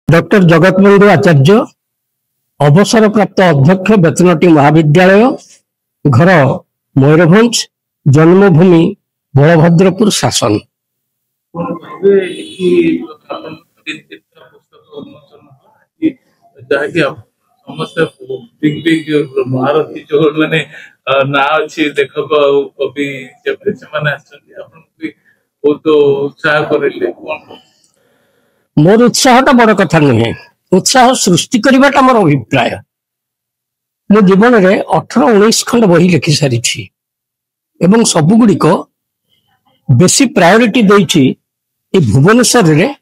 Doctor Jagatbandhu आचार्य अवसरप्राप्त अध्यक्ष बेतनटी महाविद्यालय घर मयूरभंज जन्मभूमि बलभद्रपुर शासन। महारथी जो मैंने ना अच्छी लेखक कवि बहुत उत्साह कर मोर उत्साहटा बड़ कथा नुहे, उत्साह सृष्टि करवाटा मोर अभिप्राय। मो जीवन में 18-19 खंड बही लिखि सारी एवं सबुगुड़िक बेसी प्रायोरिटी देछि ए भुवनेश्वर रे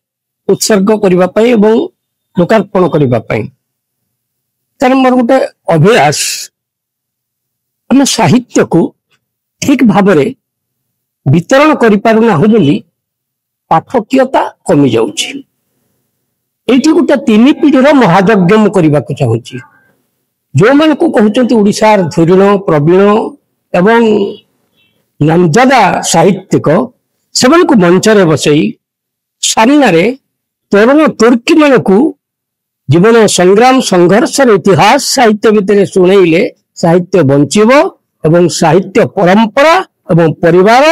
उत्सर्ग करबा पई एवं लोकार्पण करबा पई। तार मोर गोटे अभ्यास, हम साहित्य को ठीक भाव में वितरण करि पारुना हो बोली पाठकीयता कमी जाउछि। एठी गोटे 3 पीढ़ीर महायज्ञ मु करबा को चाहूछि। जो मन को कहउचंती ओडिशार धुरीण प्रवीण एवं नामजादा साहित्यिक से मंच रे बसई सामने तरुण तुर्की मान को जीवन संग्राम संघर्ष इतिहास साहित्य भितर शुणेले साहित्य बंचिब एवं साहित्य परंपरा एवं परिवार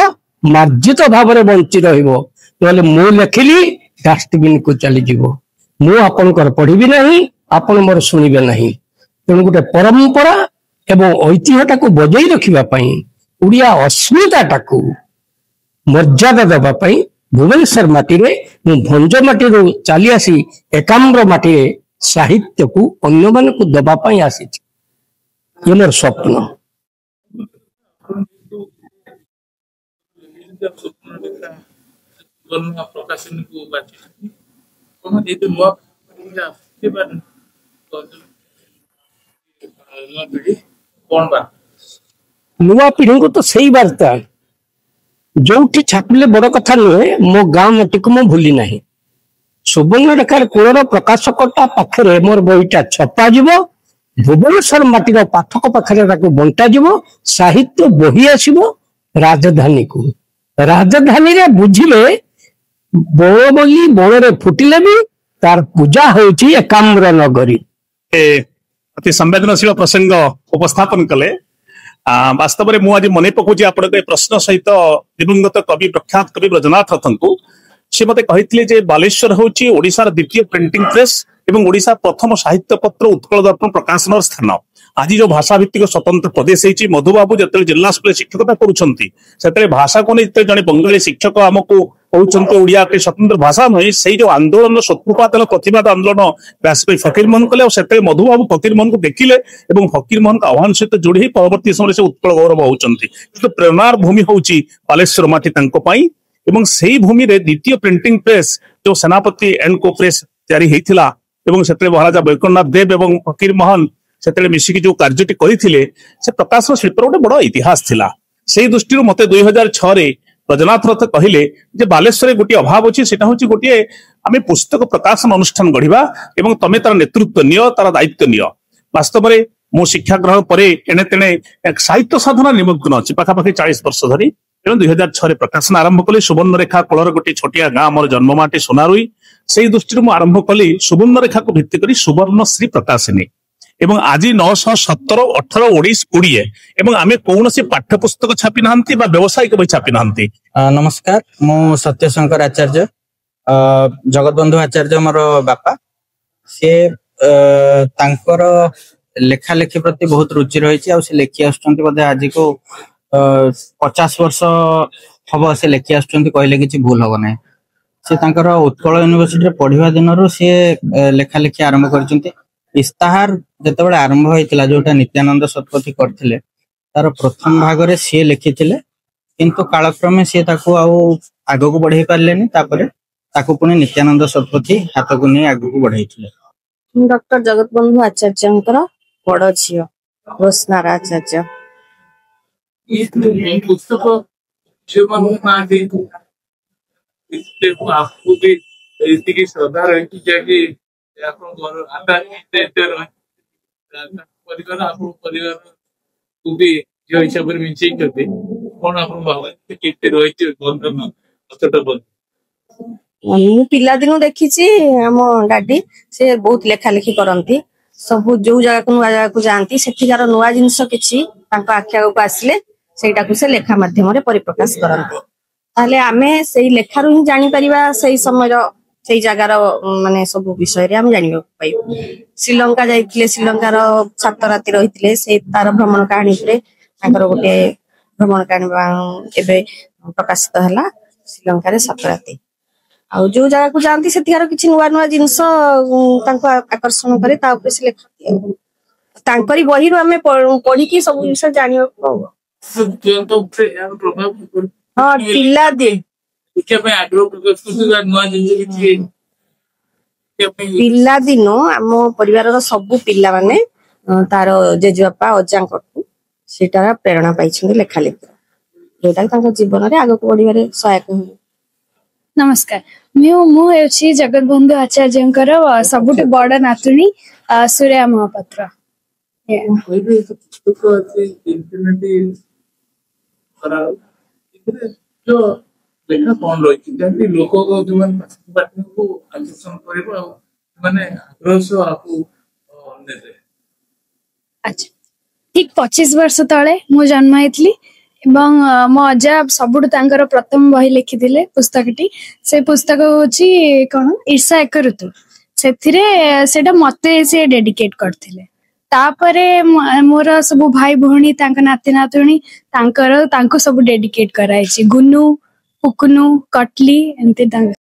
मार्जित भाव में बंची रहिबो। नले मु लेखिली डस्टबिन को चली जीवो, मु आपनकर पढ़िबी नहीं, आपन मोर सुनिबे नहीं। तेणु गोटे परंपरा एवं ऐतिह्यटा को बजाई रखिबा पई उड़िया अस्मिताटा को मर्यादा देबा पई भुवनेश्वर माटी रे मु भंज माटी रो चली आसी एकाम्र माटी रे साहित्य को अन्य मान को देबा पई आसी। ये मोर स्वप्न। प्रकाशन को नुआ पीढ़ी को तो सही वार्ता जो छापिले बड़ कथा नुहे। मो गाँ मटी को मु भूली नहीं। सुवर्ण रेखार कूलर प्रकाशकटा पाखरे मोर बहीटा छपा जीव, भुवनेश्वर माटीर पाठक पाखरे बंटा जीव, साहित्य बही आसीबो राजधानी को। राजधानी रे बुझिले बड़ बोली बड़े फुटिले भी तार पूजा होची एकाम्र नगरी। अति संवेदनशील प्रसंग उपस्थापन कले। वास्तव में मुझे मन पकाऊँ आप प्रश्न सहित दिवंगत कवि प्रख्यात कवि ब्रजनाथ रथ को सी मत कही बालेश्वर हूँ ओडिशार द्वितीय प्रिंटिंग प्रेस एवं ओडिशा प्रथम साहित्य पत्र उत्कल दर्पण प्रकाशन स्थान। आज जो भाषा भित्तिक स्वतंत्र प्रदेश होती मधुबाबू जो जिला स्कूल शिक्षकता करुँच भाषा को नहीं जड़े बंगाली शिक्षक आमको कहते ओडिया के स्वतंत्र भाषा नुहे से जो आंदोलन सूत्रपात प्रतिवाद आंदोलन व्यासकवि फकीर मोहन कले से मधुबाबू फकीर मोहन को देखिले और फकीर मोहन का आह्वान सहित जोड़ी परवर्ती समय से उत्कल गौरव होती। प्रेरणार भूमि हूँ बालेश्वर माटी एवं से भूमि रे द्वितीय प्रिंटिंग प्रेस जो सेनापति एंड को प्रेस तैयारी होता से महाराजा वैकुंठनाथ देव एवं फकीर मोहन से मिसिकी जो कार्यटी करते से प्रकाशन शिल्पर गोटे बड़ इतिहास थिला। से दृष्टि मत 2006 ब्रजनाथ रथ कहले जे बालेश्वर गोटे अभाव अच्छी से गोटे आम पुस्तक प्रकाशन अनुष्ठान गढ़ा एवं तमें तार नेतृत्व नियो तार दायित्व नियो। वास्तव में मो शिक्षा ग्रहण पर एणे तेणे एक साहित्य साधना निमग्न अच्छी पाखापाखि 40 वर्ष धरी। तेणु 2006 प्रकाशन आरंभ कली सुवर्ण रेखा कूलर गोटे छोटिया गाँ मोर जन्ममाटी सोनारुई। से दृष्टि आरंभ कली सुवर्ण रेखा को भित्ति करी सुवर्णश्री प्रकाशिनी एवं आज 917, 18, 19, 20 एवं आमे कौन सी पाठ्यपुस्तक छापी ना व्यवसायिक बही छापी ना। नमस्कार, मु सत्यशंकर आचार्य जगतबंधु आचार्य मोर बापा। सी तांकर लेखा लेखी प्रति बहुत रुचि रही आ लेखि आसुचंती बोधे आज को 50 वर्ष हम से लेखि आसुचंती कहले किछि भूल हो ना। से तांकर उत्कल यूनिवर्सिटी पढ़िवा दिनरु से लेखा लेखि आरंभ करचंती। इस्ताहार जिते आरंभ होता जोटा नित्यानंद शतपथी करथिले तार प्रथम भाग रे सी लिखिथिले, किंतु कालक्रमे सी ताको आगो को बढ़ाई पारलेनी। तापरे ताको पुणी नित्यानंद शतपथी हाथ को नहीं आगो को बढ़ाई। डॉक्टर जगतबंधु आचार्यंकर बड़ झियो रोशनार आचार्य। पुस्तक आपको भी इतनी श्रद्धा रही परिवार को भी जो हिसाब से मिंचई करते कौन आप भाव केते रही बंधन ମୁଁ ପିଲାଦିନୁ ଦେଖିଛି ଆମ ଡାଡି ସେ ବହୁତ ଲେଖା ଲେଖି କରନ୍ତି। ସବୁ ଯୋଉ ଜାଗାକୁ ନୂଆ ଜାଗାକୁ ଯାଆନ୍ତି ସେଠିକାର ନୂଆ ଜିନିଷ କିଛି ତାଙ୍କ ଆଖି ଆଗକୁ ଆସିଲେ ସେଇଟାକୁ ସେ ଲେଖା ମାଧ୍ୟମରେ ପରିପ୍ରକାଶ କରନ୍ତି। ତାହେଲେ ଆମେ ସେଇ ଲେଖାରୁ ହିଁ ଜାଣିପାରିବା ସେଇ ସମୟର ସେଇ ଜାଗାର ମାନେ ସବୁ ବିଷୟରେ ଆମେ ଜାଣିବାକୁ ପାଇବୁ। ଶ୍ରୀଲଙ୍କା ଯାଇଥିଲେ, ଶ୍ରୀଲଙ୍କାର 7 ରାତି ରହିଥିଲେ, ସେ ତାର ଭ୍ରମଣ କାହାଣୀ ଉପରେ ତାଙ୍କର ଗୋଟେ ଭ୍ରମଣ କାହାଣୀ ଏବେ ପ୍ରକାଶିତ ହେଲା, ଶ୍ରୀଲଙ୍କାରେ 7 ରାତି। ଆଉ ଯୋଉ ଜାଗାକୁ ଯାଆନ୍ତି ସେଠିକାର କିଛି ନୂଆ ନୂଆ ଜିନିଷ ତାଙ୍କୁ ଆକର୍ଷଣ କରେ, ତା ଉପରେ ସେ ଲେଖନ୍ତି ଆଉ। ତାଙ୍କରି ବହିରୁ ଆମେ ପଢିକି ସବୁ ଜିନିଷ ଜାଣିବାକୁ ପାଉ। ହଁ, ପିଲାଦିନୁ ଆମ ପରିବାରର ସବୁ ପିଲାମାନେ ତାର ଜେଜେବାପା ଅଜାଙ୍କଠୁ ସେଟାର ପ୍ରେରଣା ପାଇଛନ୍ତି ଲେଖା ଲେଖି, ଯୋଉଟା ତାଙ୍କ ଜୀବନରେ ଆଗକୁ ବଢିବାରେ ସହାୟକ ହୁଏ। ନମସ୍କାର, ମୁଁ ହେଉଛି ଜଗତବନ୍ଧୁ ଆଚାର୍ଯ୍ୟଙ୍କର ସବୁଠୁ ବଡ ନାତୁଣୀ ସୁରେୟା ମହାପାତ୍ର। ଲେଖା କଣ ରହିଛି ଯେମିତି ଲୋକ ଯୋଉମାନେ ପାଠକୁ ଆକର୍ଷଣ କରିବ ଆଉ ମାନେ ଆଗ୍ରହ ସହ ଆକୁ ନେବେ? ଆଚ୍ଛା, ଠିକ 25 ବର୍ଷ ତଳେ ମୁଁ ଜନ୍ମ ହେଇଥିଲି ଏବଂ ମୋ ଅଜା ସବୁଠୁ ତାଙ୍କର ପ୍ରଥମ ବହି ଲେଖିଥିଲେ ପୁସ୍ତକଟି। ସେ ପୁସ୍ତକ ହଉଛି କଣ, ଈର୍ଷା ଏକ ଋତୁ। ସେଥିରେ ସେଟା ମତେ ସେ ଡେଡିକେଟ କରିଥିଲେ। ତାପରେ ମୋର ସବୁ ଭାଇ ଭଉଣୀ, ତାଙ୍କ ନାତି ନାତୁଣୀ, ତାଙ୍କୁ ସବୁ ଡେଡିକେଟ କରାହେଇଛି। ଗୁନୁ, ପୁକୁନୁ, କଟଲି, ଏମିତି ତାଙ୍କ